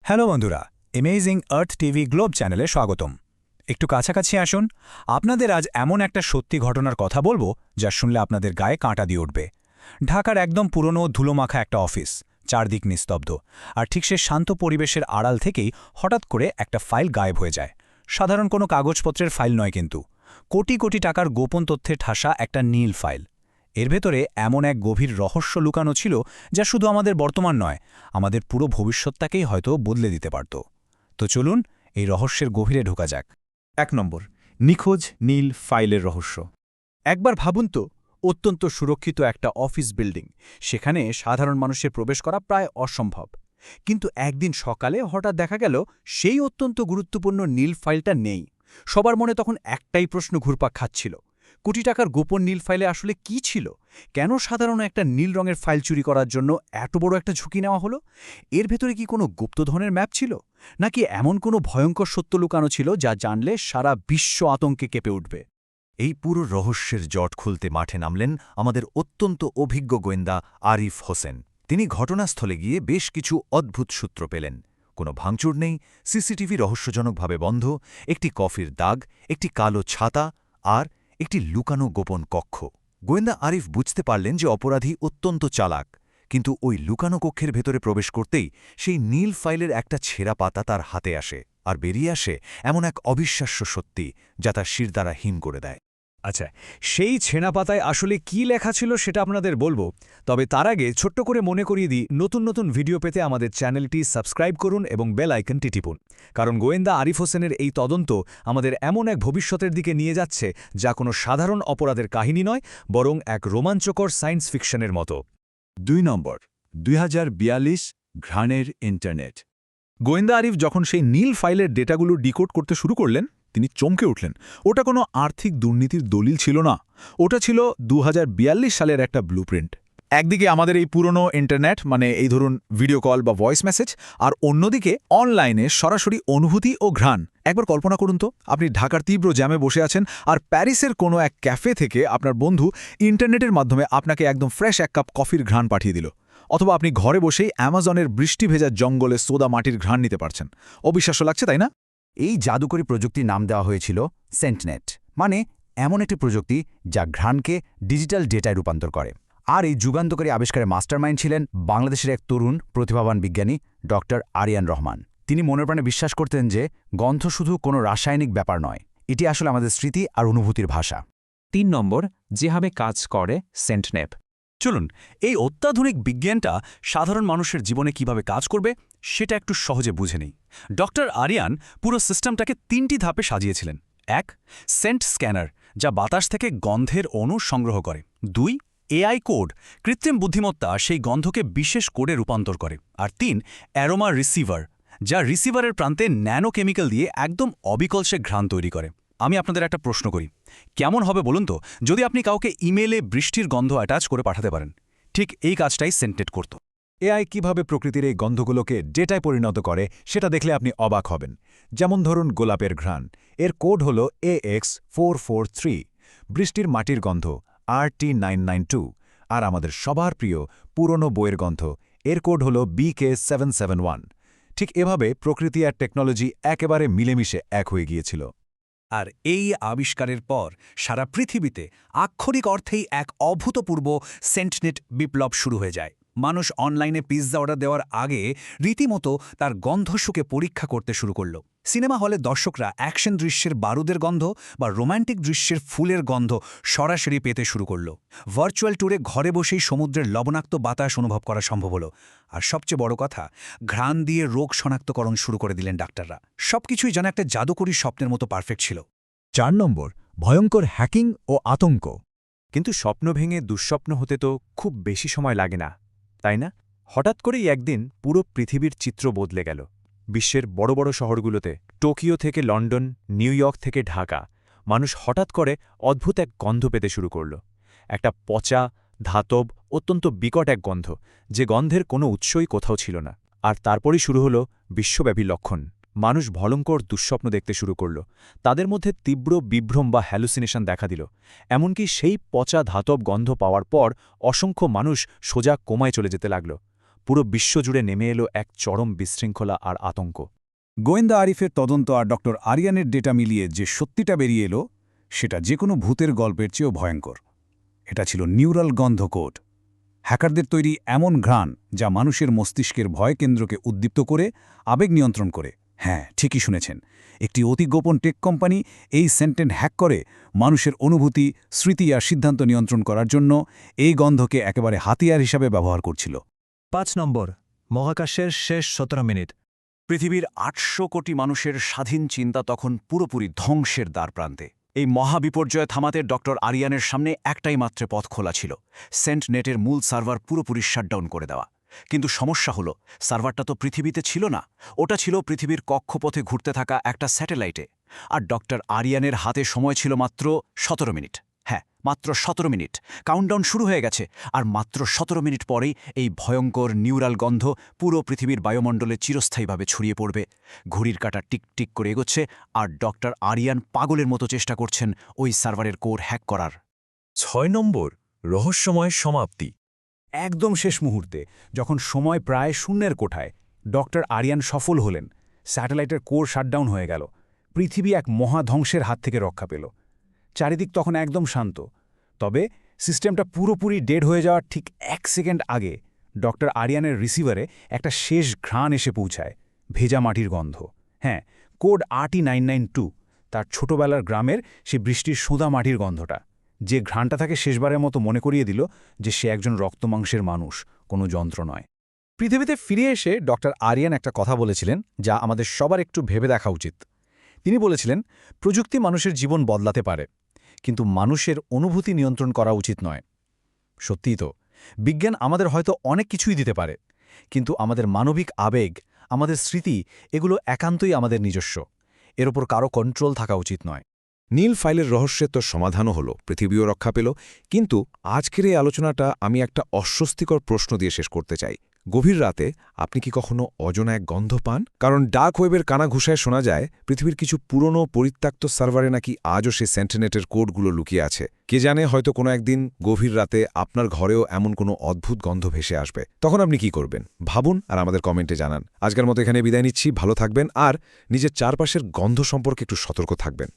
Hello বন্ধুরা, amazing earth TV globe চ্যানেলে স্বাগতম। একটু কাছাকাছি আসুন। আপনাদের আজ এমন একটা সত্যি ঘটনার কথা বলবো যা শুনলে আপনাদের গায়ে কাঁটা দিয়ে উঠবে। ঢাকার একদম পুরনো ধুলোমাখা একটা অফিস, চারদিক নিস্তব্ধ, আর ঠিক সে শান্ত পরিবেশের আড়াল থেকেই হঠাৎ করে একটা ফাইল গায়েব হয়ে যায়। সাধারণ কোনো কাগজপত্রের ফাইল নয়, কিন্তু কোটি কোটি টাকার গোপন তথ্যে ঠাসা একটা নীল ফাইল। এর ভেতরে এমন এক গভীর রহস্য লুকানো ছিল যা শুধু আমাদের বর্তমান নয়, আমাদের পুরো ভবিষ্যৎটাকেই হয়তো বদলে দিতে পারত। তো চলুন এই রহস্যের গভীরে ঢোকা যাক। ১ নম্বর, নিখোঁজ নীল ফাইলের রহস্য। একবার ভাবুন তো, অত্যন্ত সুরক্ষিত একটা অফিস বিল্ডিং, সেখানে সাধারণ মানুষের প্রবেশ করা প্রায় অসম্ভব। কিন্তু একদিন সকালে হঠাৎ দেখা গেল সেই অত্যন্ত গুরুত্বপূর্ণ নীল ফাইলটা নেই। সবার মনে তখন একটাই প্রশ্ন ঘুরপাক খাচ্ছিল, কোটি টাকার গোপন নীল ফাইলে আসলে কি ছিল? কেন সাধারণ একটা নীল রঙের ফাইল চুরি করার জন্য এত বড় একটা ঝুঁকি নেওয়া হলো? এর ভেতরে কি কোনো গুপ্তধনের ম্যাপ ছিল, নাকি এমন কোনো ভয়ঙ্কর সত্য লুকানো ছিল যা জানলে সারা বিশ্ব আতঙ্কে কেঁপে উঠবে? এই পুরো রহস্যের জট খুলতে মাঠে নামলেন আমাদের অত্যন্ত অভিজ্ঞ গোয়েন্দা আরিফ হোসেন। তিনি ঘটনাস্থলে গিয়ে বেশ কিছু অদ্ভুত সূত্র পেলেন। কোনো ভাঙচুর নেই, সিসিটিভি রহস্যজনকভাবে বন্ধ, একটি কফির দাগ, একটি কালো ছাতা আর একটি লুকানো গোপন কক্ষ। গোয়েন্দা আরিফ বুঝতে পারলেন যে অপরাধী অত্যন্ত চালাক, কিন্তু ওই লুকানো কক্ষের ভেতরে প্রবেশ করতেই সেই নীল ফাইলের একটা ছেঁড়া পাতা তার হাতে আসে, আর বেরিয়ে আসে এমন এক অবিশ্বাস্য সত্যি যা তার শিরদাঁড়া হিম করে দেয়। আচ্ছা, সেই ছেঁড়া পাতায় আসলে কি লেখা ছিল সেটা আপনাদের বলবো, তবে তার আগে ছোট্ট করে মনে করিয়ে দিই, নতুন নতুন ভিডিও পেতে আমাদের চ্যানেলটি সাবস্ক্রাইব করুন এবং বেল আইকনটি টিপুন, কারণ গোয়েন্দা আরিফ হোসেনের এই তদন্ত আমাদের এমন এক ভবিষ্যতের দিকে নিয়ে যাচ্ছে যা কোনো সাধারণ অপরাধের কাহিনী নয়, বরং এক রোমাঞ্চকর সায়েন্স ফিকশনের মতো। ২ নম্বর, ২০৪২ ঘ্রাণের ইন্টারনেট। গোয়েন্দা আরিফ যখন সেই নীল ফাইলের ডেটাগুলো ডিকোড করতে শুরু করলেন, তিনি চমকে উঠলেন। ওটা কোনো আর্থিক দুর্নীতির দলিল ছিল না, ওটা ছিল ২০৪২ সালের একটা ব্লুপ্রিন্ট। একদিকে আমাদের এই পুরনো ইন্টারনেট, মানে এই ধরুন ভিডিও কল বা ভয়েস মেসেজ, আর অন্যদিকে অনলাইনে সরাসরি অনুভূতি ও ঘ্রাণ। একবার কল্পনা করুন তো, আপনি ঢাকার তীব্র জ্যামে বসে আছেন, আর প্যারিসের কোনো এক ক্যাফে থেকে আপনার বন্ধু ইন্টারনেটের মাধ্যমে আপনাকে একদম ফ্রেশ এক কাপ কফির ঘ্রাণ পাঠিয়ে দিল। অথবা আপনি ঘরে বসেই অ্যামাজনের বৃষ্টি ভেজা জঙ্গলে সোদা মাটির ঘ্রাণ নিতে পারছেন। অবিশ্বাস্য লাগছে, তাই না? এই জাদুকরী প্রযুক্তির নাম দেওয়া হয়েছিল সেন্টনেট, মানে এমন একটি প্রযুক্তি যা ঘ্রাণকে ডিজিটাল ডেটায় রূপান্তর করে। আর এই যুগান্তকারী আবিষ্কারের মাস্টারমাইন্ড ছিলেন বাংলাদেশের এক তরুণ প্রতিভাবান বিজ্ঞানী ডক্টর আরিয়ান রহমান। তিনি মনের প্রাণে বিশ্বাস করতেন যে গন্ধ শুধু কোনো রাসায়নিক ব্যাপার নয়, এটি আসলে আমাদের স্মৃতি আর অনুভূতির ভাষা। ৩ নম্বর, যেভাবে কাজ করে সেন্টনেপ। চলুন এই অত্যাধুনিক বিজ্ঞানটা সাধারণ মানুষের জীবনে কিভাবে কাজ করবে সেটা একটু সহজে বুঝে নেই। ডক্টর আরিয়ান পুরো সিস্টেমটাকে ৩টি ধাপে সাজিয়েছিলেন। ১. সেন্ট স্ক্যানার, যা বাতাস থেকে গন্ধের অণু সংগ্রহ করে। ২. এআই কোড, কৃত্রিম বুদ্ধিমত্তা সেই গন্ধকে বিশেষ কোডে রূপান্তর করে। আর ৩. অ্যারোমা রিসিভার, যা রিসিভারের প্রান্তে ন্যানো কেমিক্যাল দিয়ে একদম অবিকল ঘ্রাণ তৈরি করে। আমি আপনাদের একটা প্রশ্ন করি, কেমন হবে বলুন তো যদি আপনি কাউকে ইমেলে বৃষ্টির গন্ধ অ্যাটাচ করে পাঠাতে পারেন? ঠিক এই কাজটাই সেন্টেড করত। এআই কিভাবে প্রকৃতির এই গন্ধগুলোকে ডেটায় পরিণত করে সেটা দেখলে আপনি অবাক হবেন। যেমন ধরুন গোলাপের ঘ্রাণ, এর কোড হল AX443, বৃষ্টির মাটির গন্ধ RT992, আর আমাদের সবার প্রিয় পুরনো বইয়ের গন্ধ, এর কোড হল BK771। ঠিক এভাবে প্রকৃতি আর টেকনোলজি একেবারে মিলেমিশে এক হয়ে গিয়েছিল। আর এই আবিষ্কারের পর সারা পৃথিবীতে আক্ষরিক অর্থেই এক অভূতপূর্ব সেন্টনেট বিপ্লব শুরু হয়ে যায়। মানুষ অনলাইনে পিৎজা অর্ডার দেওয়ার আগে রীতিমতো তার গন্ধ শুকে পরীক্ষা করতে শুরু করল। সিনেমা হলে দর্শকরা অ্যাকশন দৃশ্যের বারুদের গন্ধ বা রোম্যান্টিক দৃশ্যের ফুলের গন্ধ সরাসরি পেতে শুরু করল। ভার্চুয়াল ট্যুরে ঘরে বসেই সমুদ্রের লবণাক্ত বাতাস অনুভব করা সম্ভব হলো। আর সবচেয়ে বড় কথা, ঘ্রাণ দিয়ে রোগ শনাক্তকরণ শুরু করে দিলেন ডাক্তাররা। সবকিছুই যেন একটা জাদুকরী স্বপ্নের মতো পারফেক্ট ছিল। ৪ নম্বর, ভয়ঙ্কর হ্যাকিং ও আতঙ্ক। কিন্তু স্বপ্ন ভেঙে দুঃস্বপ্ন হতে তো খুব বেশি সময় লাগে না, তাই না? হঠাৎ করেই একদিন পুরো পৃথিবীর চিত্র বদলে গেল। বিশ্বের বড় বড় শহরগুলোতে, টোকিও থেকে লন্ডন, নিউ ইয়র্ক থেকে ঢাকা, মানুষ হঠাৎ করে অদ্ভুত এক গন্ধ পেতে শুরু করল। একটা পচা, ধাতব, অত্যন্ত বিকট এক গন্ধ, যে গন্ধের কোনো উৎসই কোথাও ছিল না। আর তারপরই শুরু হলো বিশ্বব্যাপী লক্ষণ। মানুষ ভয়ঙ্কর দুঃস্বপ্ন দেখতে শুরু করল, তাদের মধ্যে তীব্র বিভ্রম বা হ্যালুসিনেশন দেখা দিল। এমনকি সেই পচা ধাতব গন্ধ পাওয়ার পর অসংখ্য মানুষ সোজা কোমায় চলে যেতে লাগল। পুরো বিশ্বজুড়ে নেমে এলো এক চরম বিশৃঙ্খলা আর আতঙ্ক। গোয়েন্দা আরিফের তদন্ত আর ডক্টর আরিয়ানের ডেটা মিলিয়ে যে সত্যিটা বেরিয়ে এলো সেটা যে কোনো ভূতের গল্পের চেয়েও ভয়ঙ্কর। এটা ছিল নিউরাল গন্ধ কোড, হ্যাকারদের তৈরি এমন ঘ্রাণ যা মানুষের মস্তিষ্কের ভয় কেন্দ্রকে উদ্দীপ্ত করে আবেগ নিয়ন্ত্রণ করে। হ্যাঁ, ঠিকই শুনেছেন, একটি অতি গোপন টেক কোম্পানি এই সেন্টেন্ট হ্যাক করে মানুষের অনুভূতি, স্মৃতি আর সিদ্ধান্ত নিয়ন্ত্রণ করার জন্য এই গন্ধকে একেবারে হাতিয়ার হিসাবে ব্যবহার করছিল। 5 নম্বর, মহাকাশের শেষ 17 মিনিট। পৃথিবীর 800 কোটি মানুষের স্বাধীন চিন্তা তখন পুরোপুরি ধ্বংসের দ্বারপ্রান্তে। এই মহাবিপর্যয় থামাতে ডক্টর আরিয়ানের সামনে একটাই মাত্র পথ খোলা ছিল, সেন্টনেটের মূল সার্ভার পুরোপুরি শাটডাউন করে দেওয়া। কিন্তু সমস্যা হলো, সার্ভারটা তো পৃথিবীতে ছিল না, ওটা ছিল পৃথিবীর কক্ষপথে ঘুরতে থাকা একটা স্যাটেলাইটে। আর ডক্টর আরিয়ানের হাতে সময় ছিল মাত্র 17 মিনিট। হ্যাঁ, মাত্র 17 মিনিট। কাউন্টডাউন শুরু হয়ে গেছে, আর মাত্র 17 মিনিট পরেই এই ভয়ঙ্কর নিউরাল গন্ধ পুরো পৃথিবীর বায়ুমণ্ডলে চিরস্থায়ীভাবে ছড়িয়ে পড়বে। ঘড়ির কাঁটা টিক টিক করে এগোচ্ছে, আর ডক্টর আরিয়ান পাগলের মতো চেষ্টা করছেন ওই সার্ভারের কোর হ্যাক করার। 6 নম্বর, রহস্যময় সমাপ্তি। একদম শেষ মুহূর্তে, যখন সময় প্রায় শূন্যের কোঠায়, ডক্টর আরিয়ান সফল হলেন। স্যাটেলাইটের কোর শাটডাউন হয়ে গেল, পৃথিবী এক মহাধ্বংসের হাত থেকে রক্ষা পেল। চারিদিক তখন একদম শান্ত। তবে সিস্টেমটা পুরোপুরি ডেড হয়ে যাওয়ার ঠিক 1 সেকেন্ড আগে ডক্টর আরিয়ানের রিসিভারে একটা শেষ ঘ্রাণ এসে পৌঁছায়, ভেজা মাটির গন্ধ। হ্যাঁ, কোড RT992, তার ছোটবেলার গ্রামের সে বৃষ্টির সোঁদা মাটির গন্ধটা, যে ঘ্রাণটা তাকে শেষবারের মতো মনে করিয়ে দিল যে সে একজন রক্তমাংসের মানুষ, কোনো যন্ত্র নয়। পৃথিবীতে ফিরে এসে ডক্টর আরিয়ান একটা কথা বলেছিলেন যা আমাদের সবার একটু ভেবে দেখা উচিত। তিনি বলেছিলেন, প্রযুক্তি মানুষের জীবন বদলাতে পারে, কিন্তু মানুষের অনুভূতি নিয়ন্ত্রণ করা উচিত নয়। সত্যিই তো, বিজ্ঞান আমাদের হয়তো অনেক কিছুই দিতে পারে, কিন্তু আমাদের মানবিক আবেগ, আমাদের স্মৃতি, এগুলো একান্তই আমাদের নিজস্ব। এর ওপর কারো কন্ট্রোল থাকা উচিত নয়। নীল ফাইলের রহস্যের তো সমাধানও হলো, পৃথিবীও রক্ষা পেল, কিন্তু আজকের এই আলোচনাটা আমি একটা অস্বস্তিকর প্রশ্ন দিয়ে শেষ করতে চাই। গভীর রাতে আপনি কি কখনো অজানা এক গন্ধ পান? কারণ ডার্ক ওয়েবের কানাঘুষায় শোনা যায় পৃথিবীর কিছু পুরনো পরিত্যক্ত সার্ভারে নাকি আজও সেই সেন্টিনেটের কোডগুলো লুকিয়ে আছে। কে জানে, হয়তো কোনো একদিন গভীর রাতে আপনার ঘরেও এমন কোনো অদ্ভুত গন্ধ ভেসে আসবে। তখন আপনি কি করবেন? ভাবুন আর আমাদের কমেন্টে জানান। আজকের মতো এখানে বিদায় নিচ্ছি, ভালো থাকবেন আর নিজের চারপাশের গন্ধ সম্পর্কে একটু সতর্ক থাকবেন।